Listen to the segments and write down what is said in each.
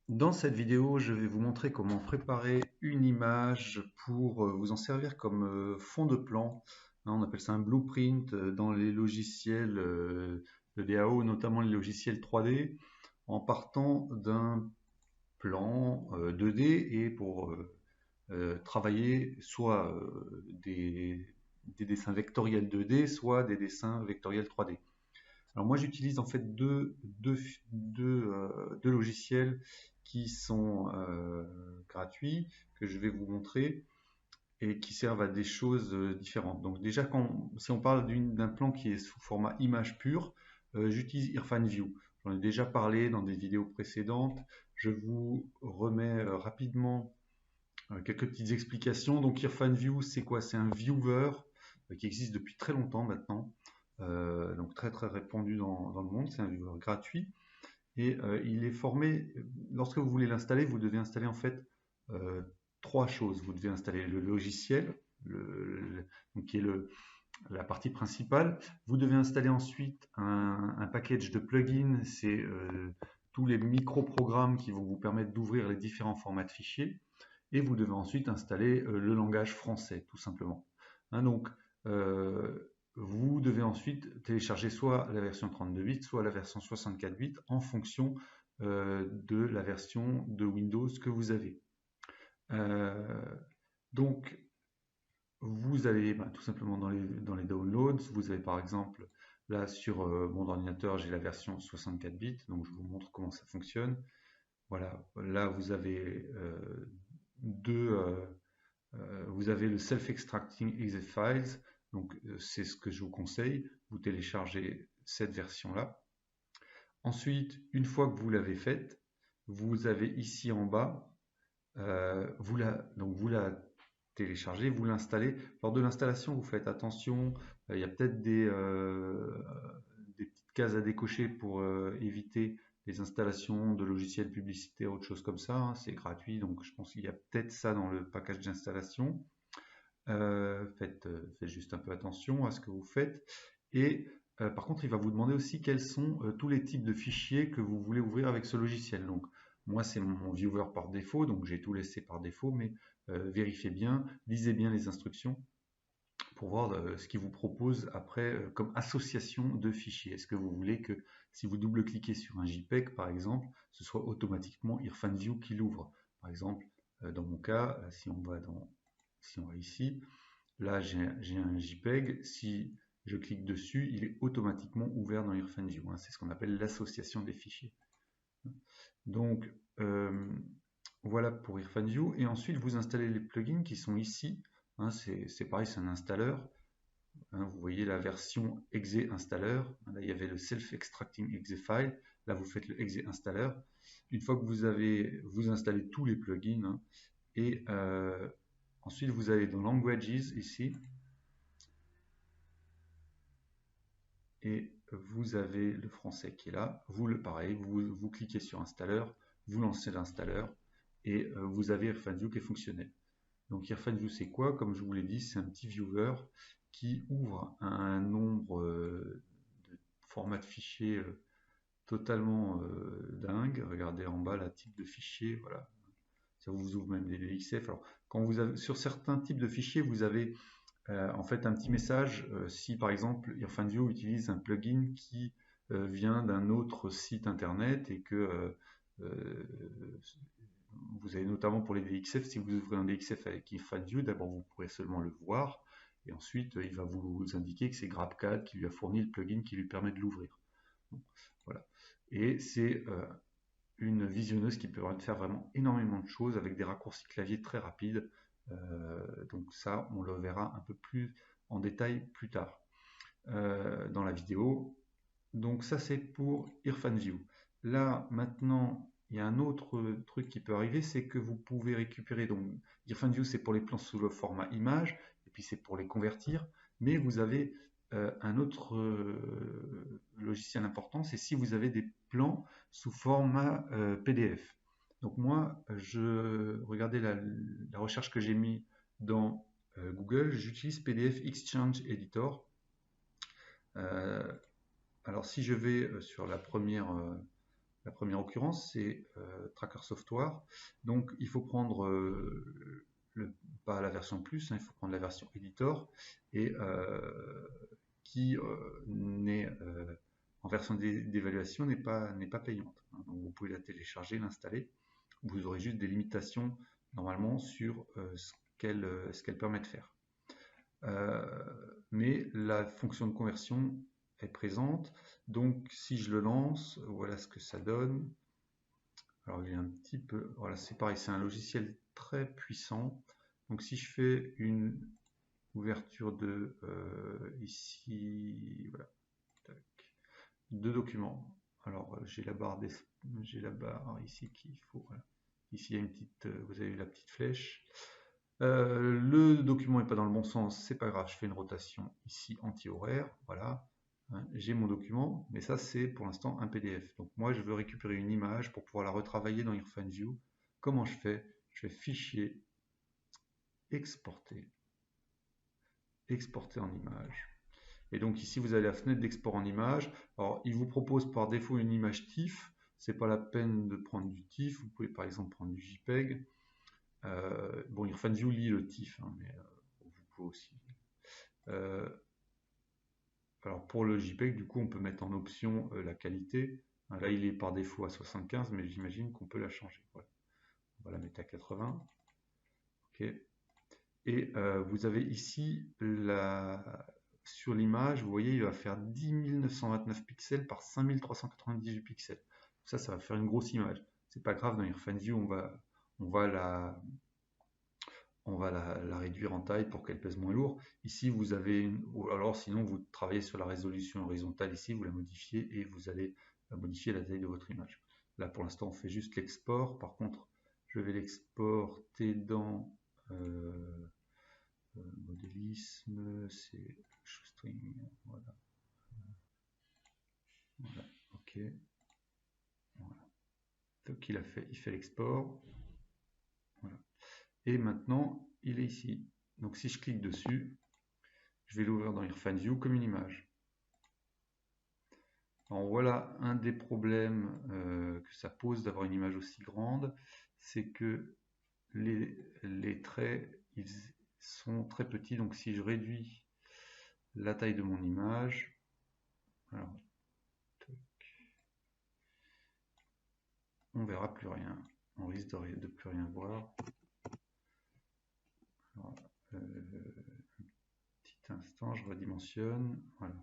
Dans cette vidéo, je vais vous montrer comment préparer une image pour vous en servir comme fond de plan. On appelle ça un blueprint dans les logiciels de DAO, notamment les logiciels 3D, en partant d'un plan 2D et pour travailler soit des dessins vectoriels 2D, soit des dessins vectoriels 3D. Alors moi j'utilise en fait deux logiciels qui sont gratuits, que je vais vous montrer et qui servent à des choses différentes. Donc déjà si on parle d'un plan qui est sous format image pure, j'utilise Irfanview. J'en ai déjà parlé dans des vidéos précédentes. Je vous remets rapidement quelques petites explications. Donc Irfanview, c'est quoi? C'est un viewer qui existe depuis très longtemps maintenant, donc très très répandu dans le monde. C'est un viewer gratuit et il est formé. Lorsque vous voulez l'installer, vous devez installer en fait euh, trois choses. Vous devez installer le logiciel, donc qui est la partie principale. Vous devez installer ensuite un package de plugins. C'est tous les micro-programmes qui vont vous permettre d'ouvrir les différents formats de fichiers. Et vous devez ensuite installer le langage français, tout simplement. Hein, donc, vous devez ensuite télécharger soit la version 32 bits, soit la version 64 bits, en fonction de la version de Windows que vous avez. Donc, vous allez tout simplement dans les downloads. Vous avez par exemple, là sur mon ordinateur, j'ai la version 64 bits, donc je vous montre comment ça fonctionne. Voilà, là vous avez vous avez le Self-Extracting Exe Files, donc c'est ce que je vous conseille. Vous téléchargez cette version-là. Ensuite, une fois que vous l'avez faite, vous avez ici en bas, donc vous la téléchargez, vous l'installez. Lors de l'installation, vous faites attention, il y a peut-être des petites cases à décocher pour éviter les installations de logiciels publicitaires, autre chose comme ça. Hein. C'est gratuit, donc je pense qu'il y a peut-être ça dans le package d'installation. Faites juste un peu attention à ce que vous faites. Et par contre, il va vous demander aussi quels sont tous les types de fichiers que vous voulez ouvrir avec ce logiciel. Donc, moi, c'est mon viewer par défaut, donc j'ai tout laissé par défaut, mais vérifiez bien, lisez bien les instructions pour voir ce qu'il vous propose après comme association de fichiers. Est-ce que vous voulez que si vous double-cliquez sur un JPEG, par exemple, ce soit automatiquement Irfanview qui l'ouvre? Par exemple, dans mon cas, si on va ici, là j'ai un JPEG, si je clique dessus, il est automatiquement ouvert dans Irfanview. Hein. C'est ce qu'on appelle l'association des fichiers. Donc voilà pour Irfanview. Et ensuite vous installez les plugins qui sont ici. Hein, c'est pareil, c'est un installeur. Hein, vous voyez la version exe installer. Là, il y avait le self-extracting exe file. Là, vous faites le exe installer. Une fois que vous installez tous les plugins, hein, et ensuite vous allez dans Languages ici, et vous avez le français qui est là. Pareil, vous cliquez sur installeur, vous lancez l'installeur, et vous avez Irfanview qui est fonctionnel. Donc Irfanview c'est quoi? Comme je vous l'ai dit, c'est un petit viewer qui ouvre un nombre de formats de fichiers totalement dingue. Regardez en bas la type de fichier, voilà. Ça vous ouvre même des DXF. Alors, quand vous avez, sur certains types de fichiers, vous avez en fait un petit message. Si par exemple Irfanview utilise un plugin qui vient d'un autre site internet et que vous avez notamment pour les DXF, si vous ouvrez un DXF avec Irfanview, d'abord vous pourrez seulement le voir, et ensuite il va vous indiquer que c'est GrabCAD qui lui a fourni le plugin qui lui permet de l'ouvrir. Bon, voilà. Et c'est une visionneuse qui peut faire vraiment énormément de choses avec des raccourcis clavier très rapides. Donc ça, on le verra un peu plus en détail plus tard dans la vidéo. Donc ça, c'est pour Irfanview. Là, maintenant, il y a un autre truc qui peut arriver, c'est que vous pouvez récupérer, donc Irfanview, c'est pour les plans sous le format image, et puis c'est pour les convertir, mais vous avez un autre logiciel important, c'est si vous avez des plans sous format PDF. Donc moi, regardez la recherche que j'ai mis dans Google, j'utilise PDF Exchange Editor. Alors si je vais sur la première La première occurrence, c'est Tracker Software. Donc, il faut prendre pas la version plus, hein, il faut prendre la version Editor et qui n'est en version d'évaluation n'est pas payante. Hein. Donc, vous pouvez la télécharger, l'installer. Vous aurez juste des limitations normalement sur ce qu'elle permet de faire. Mais la fonction de conversion est présente. Donc si je le lance, voilà ce que ça donne. Alors il est un petit peu, voilà, c'est pareil, c'est un logiciel très puissant. Donc si je fais une ouverture de ici, voilà, tac, deux documents. Alors j'ai la barre ici qu'il faut. Voilà. Ici il y a une petite, vous avez la petite flèche. Le document n'est pas dans le bon sens, c'est pas grave, je fais une rotation ici anti-horaire, voilà. Hein, j'ai mon document, mais ça c'est pour l'instant un PDF. Donc moi je veux récupérer une image pour pouvoir la retravailler dans Irfan View. Comment je fais? Je fais fichier, exporter, exporter en image. Et donc ici vous avez la fenêtre d'export en image. Alors il vous propose par défaut une image TIFF, c'est pas la peine de prendre du TIFF, vous pouvez par exemple prendre du JPEG. Bon, Irfan View lit le TIFF, hein, mais vous pouvez aussi. Alors pour le JPEG, du coup, on peut mettre en option la qualité. Là, il est par défaut à 75, mais j'imagine qu'on peut la changer. Voilà. On va la mettre à 80. OK. Et vous avez ici, sur l'image, vous voyez, il va faire 10 929 pixels par 5398 pixels. Ça va faire une grosse image. C'est pas grave, dans Irfan View, on va la réduire en taille pour qu'elle pèse moins lourd. Ici, vous avez, ou alors sinon, vous travaillez sur la résolution horizontale ici, vous la modifiez et vous allez modifier la taille de votre image. Là, pour l'instant, on fait juste l'export. Par contre, je vais l'exporter dans modélisme, c'est shoestring, voilà. Voilà, ok. Voilà. Donc, il fait l'export. Voilà. Et maintenant, il est ici. Donc si je clique dessus, je vais l'ouvrir dans Irfan View comme une image. Alors voilà un des problèmes que ça pose d'avoir une image aussi grande, c'est que les traits ils sont très petits. Donc si je réduis la taille de mon image, alors, on verra plus rien. On risque de plus rien voir. Alors, petit instant, je redimensionne. Voilà.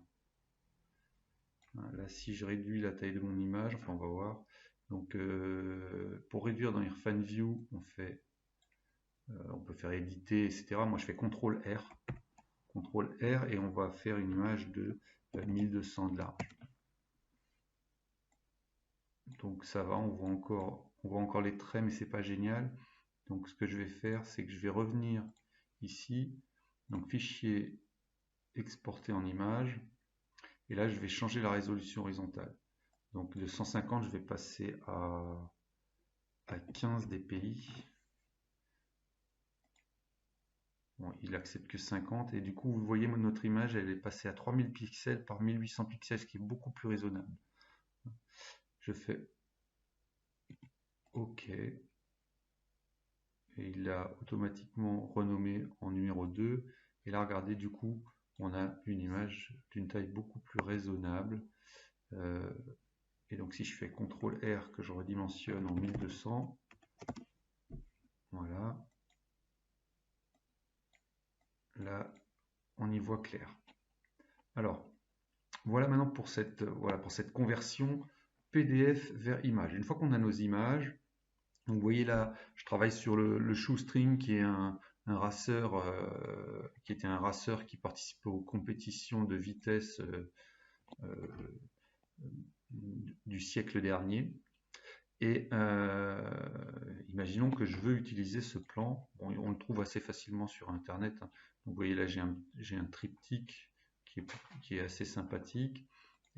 Là, si je réduis la taille de mon image, enfin on va voir. Donc pour réduire dans Irfan View, on peut faire éditer, etc. Moi je fais CTRL R. CTRL R et on va faire une image de 1200 de large. Donc ça va, on voit encore les traits, mais c'est pas génial. Donc ce que je vais faire, c'est que je vais revenir ici, donc fichier exporter en image, et là je vais changer la résolution horizontale. Donc de 150, je vais passer à 15 dpi. Bon, il accepte que 50 et du coup vous voyez notre image elle est passée à 3000 pixels par 1800 pixels, ce qui est beaucoup plus raisonnable. Je fais OK et il l'a automatiquement renommé en numéro 2 et là regardez, du coup on a une image d'une taille beaucoup plus raisonnable et donc si je fais CTRL R que je redimensionne en 1200, voilà, là on y voit clair. Alors voilà maintenant pour cette conversion PDF vers image. Une fois qu'on a nos images, donc vous voyez là, je travaille sur le shoestring qui est un raceur, qui était un raceur qui participait aux compétitions de vitesse du siècle dernier. Et imaginons que je veux utiliser ce plan. Bon, on le trouve assez facilement sur Internet. Hein. Donc vous voyez là, j'ai un triptyque qui est assez sympathique.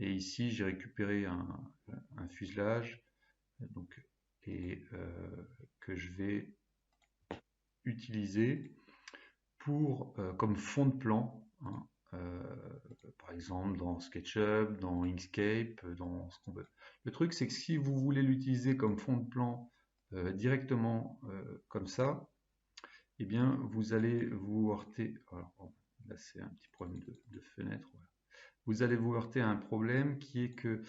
Et ici, j'ai récupéré un fuselage donc, que je vais utiliser pour, comme fond de plan. Hein. par exemple dans SketchUp, dans Inkscape, dans ce qu'on veut. Le truc, c'est que si vous voulez l'utiliser comme fond de plan directement comme ça, eh bien, vous allez vous heurter. Alors, là, c'est un petit problème de fenêtre. Voilà. Vous allez vous heurter à un problème qui est que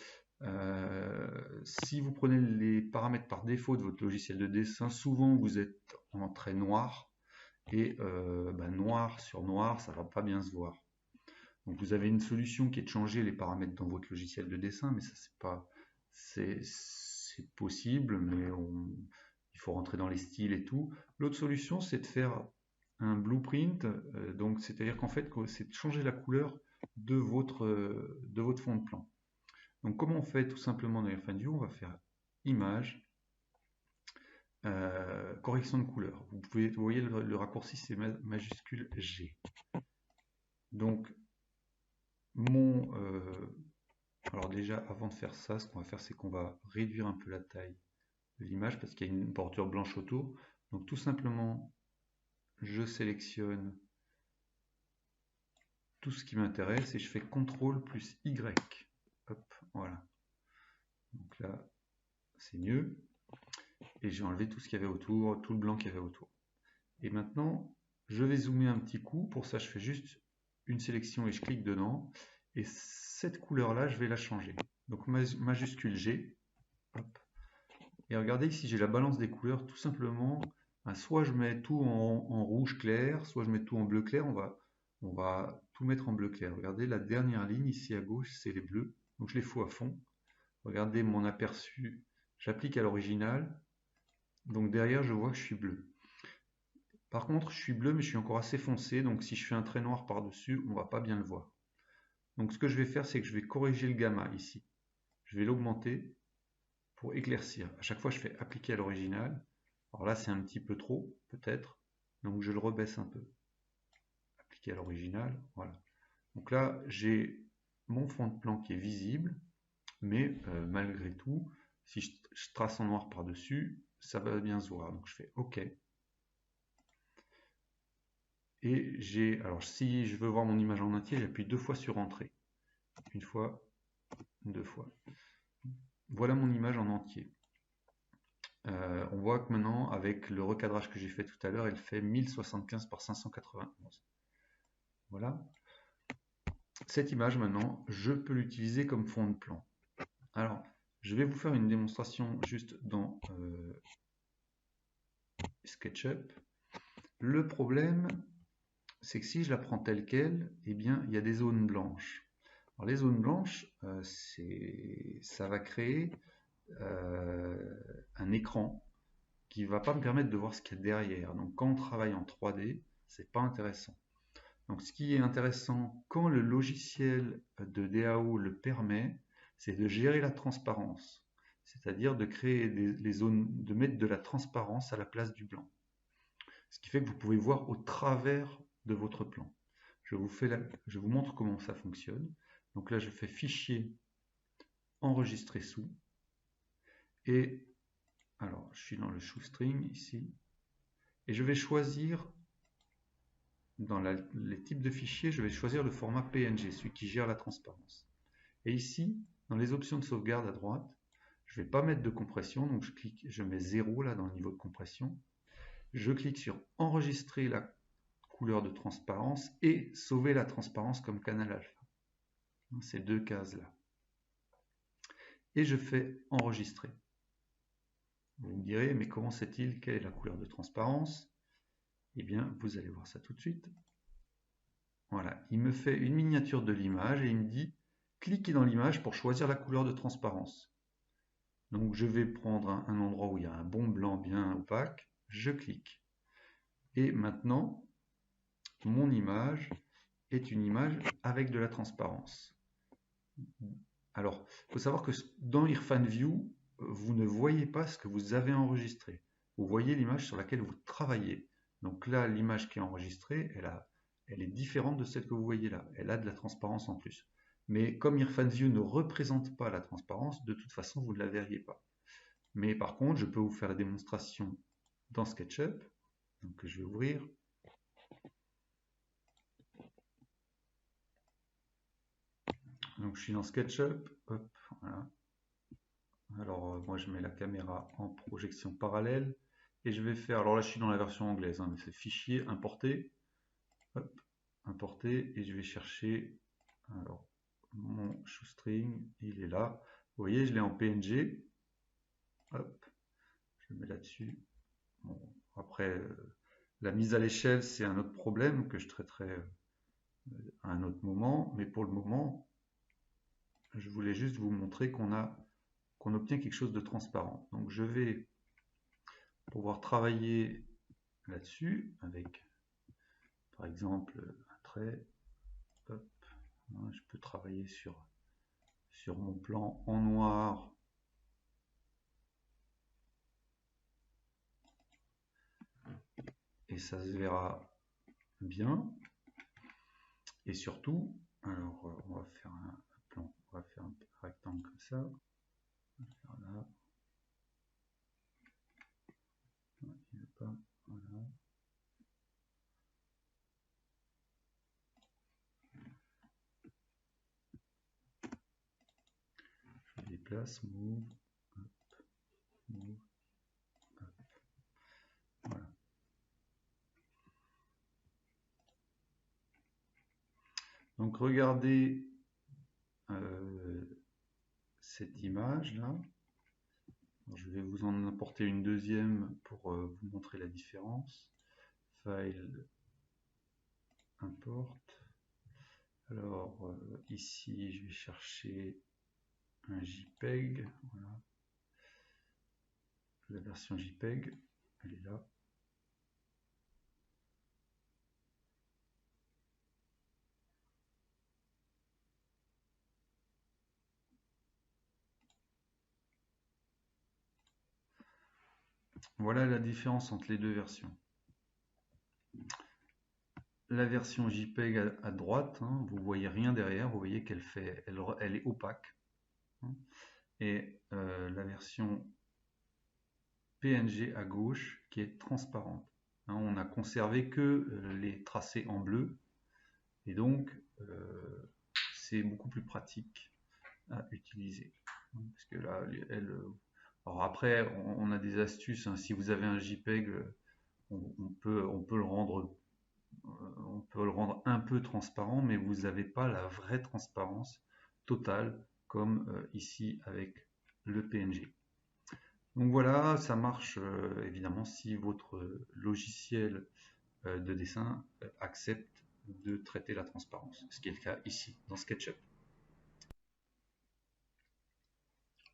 si vous prenez les paramètres par défaut de votre logiciel de dessin, souvent vous êtes en trait noir et noir sur noir, ça va pas bien se voir. Donc vous avez une solution qui est de changer les paramètres dans votre logiciel de dessin, mais ça c'est possible, mais il faut rentrer dans les styles et tout. L'autre solution, c'est de faire un blueprint, donc c'est-à-dire qu'en fait, c'est de changer la couleur de votre fond de plan. Donc comment on fait tout simplement dans Irfan View? On va faire image, correction de couleur. Vous voyez le raccourci, c'est majuscule G. Donc alors déjà, avant de faire ça, ce qu'on va faire, c'est qu'on va réduire un peu la taille de l'image parce qu'il y a une bordure blanche autour. Donc tout simplement, je sélectionne tout ce qui m'intéresse et je fais CTRL plus Y. Hop, voilà. Donc là, c'est mieux. Et j'ai enlevé tout ce qu'il y avait autour, tout le blanc qu'il y avait autour. Et maintenant, je vais zoomer un petit coup. Pour ça, je fais juste une sélection et je clique dedans. Et cette couleur-là, je vais la changer. Donc majuscule G. Hop. Et regardez ici, j'ai la balance des couleurs. Tout simplement, soit je mets tout en rouge clair, soit je mets tout en bleu clair. On va tout mettre en bleu clair. Regardez, la dernière ligne ici à gauche, c'est les bleus. Donc je les fous à fond. Regardez mon aperçu. J'applique à l'original. Donc derrière, je vois que je suis bleu. Par contre, je suis bleu, mais je suis encore assez foncé. Donc si je fais un trait noir par-dessus, on ne va pas bien le voir. Donc ce que je vais faire, c'est que je vais corriger le gamma ici. Je vais l'augmenter pour éclaircir. À chaque fois, je fais appliquer à l'original. Alors là, c'est un petit peu trop, peut-être. Donc je le rebaisse un peu. Appliquer à l'original, voilà. Donc là, j'ai mon fond de plan qui est visible, mais malgré tout, si je trace en noir par-dessus, ça va bien se voir. Donc je fais OK. Et alors si je veux voir mon image en entier, j'appuie 2 fois sur Entrée. Une fois, 2 fois. Voilà mon image en entier. On voit que maintenant, avec le recadrage que j'ai fait tout à l'heure, elle fait 1075 par 591. Voilà. Cette image, maintenant, je peux l'utiliser comme fond de plan. Alors, je vais vous faire une démonstration juste dans SketchUp. Le problème, c'est que si je la prends telle qu'elle, eh bien, il y a des zones blanches. Alors, les zones blanches, ça va créer un écran qui ne va pas me permettre de voir ce qu'il y a derrière. Donc quand on travaille en 3D, c'est pas intéressant. Donc ce qui est intéressant quand le logiciel de DAO le permet, c'est de gérer la transparence. C'est-à-dire de créer les zones, de mettre de la transparence à la place du blanc. Ce qui fait que vous pouvez voir au travers de votre plan. Je vous montre comment ça fonctionne. Donc là, je fais fichier, enregistrer sous. Et alors, je suis dans le shoestring ici. Et je vais choisir, dans les types de fichiers, je vais choisir le format PNG, celui qui gère la transparence. Et ici, dans les options de sauvegarde à droite, je ne vais pas mettre de compression, donc je mets 0 là dans le niveau de compression. Je clique sur enregistrer la couleur de transparence et sauver la transparence comme canal alpha. Ces deux cases-là. Et je fais enregistrer. Vous me direz, mais comment sait-il quelle est la couleur de transparence? Eh bien, vous allez voir ça tout de suite. Voilà, il me fait une miniature de l'image et il me dit cliquez dans l'image pour choisir la couleur de transparence. Donc je vais prendre un endroit où il y a un bon blanc bien opaque, je clique. Et maintenant, mon image est une image avec de la transparence. Alors, il faut savoir que dans Irfan View, vous ne voyez pas ce que vous avez enregistré. Vous voyez l'image sur laquelle vous travaillez. Donc là, l'image qui est enregistrée, elle est différente de celle que vous voyez là. Elle a de la transparence en plus. Mais comme Irfan View ne représente pas la transparence, de toute façon, vous ne la verriez pas. Mais par contre, je peux vous faire la démonstration dans SketchUp. Donc je vais ouvrir. Donc je suis dans SketchUp, hop, voilà. Alors moi je mets la caméra en projection parallèle et je vais faire, alors là je suis dans la version anglaise, hein, mais c'est fichier, importer, hop, importer et je vais chercher, alors mon shoestring, il est là. Vous voyez, je l'ai en PNG, hop, je le mets là-dessus. Bon, après, la mise à l'échelle, c'est un autre problème que je traiterai à un autre moment, mais pour le moment, je voulais juste vous montrer qu'on obtient quelque chose de transparent. Donc je vais pouvoir travailler là-dessus avec, par exemple, un trait. Hop, je peux travailler sur mon plan en noir. Et ça se verra bien. Et surtout, alors on va faire un plan, on va faire un rectangle comme ça. On va faire là. Non, il veut pas. Voilà. Je déplace, move, hop, move, hop. Voilà. Donc regardez cette image là. Je vais vous en apporter une deuxième pour vous montrer la différence. File, import. Alors ici je vais chercher un JPEG. Voilà. La version JPEG, elle est là. Voilà la différence entre les deux versions. La version JPEG à droite, hein, vous voyez rien derrière, vous voyez qu'elle elle est opaque. Hein, et la version PNG à gauche qui est transparente. Hein, on a conservé que les tracés en bleu et donc c'est beaucoup plus pratique à utiliser. Hein, parce que là, alors après, on a des astuces. Hein, si vous avez un JPEG, on peut le rendre un peu transparent, mais vous n'avez pas la vraie transparence totale comme ici avec le PNG. Donc voilà, ça marche évidemment si votre logiciel de dessin accepte de traiter la transparence, ce qui est le cas ici dans SketchUp.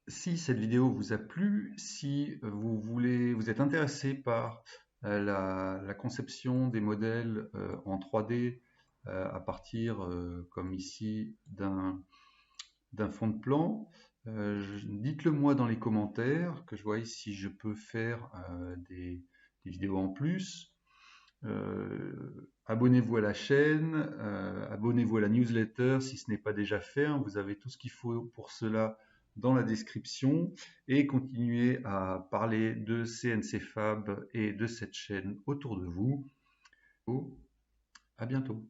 Si cette vidéo vous a plu, si vous êtes intéressé par la conception des modèles en 3D à partir, comme ici, d'un fond de plan, dites-le moi dans les commentaires, que je vois si je peux faire des vidéos en plus. Abonnez-vous à la chaîne, abonnez-vous à la newsletter si ce n'est pas déjà fait, hein, vous avez tout ce qu'il faut pour cela dans la description et continuez à parler de CNC Fab et de cette chaîne autour de vous. À bientôt.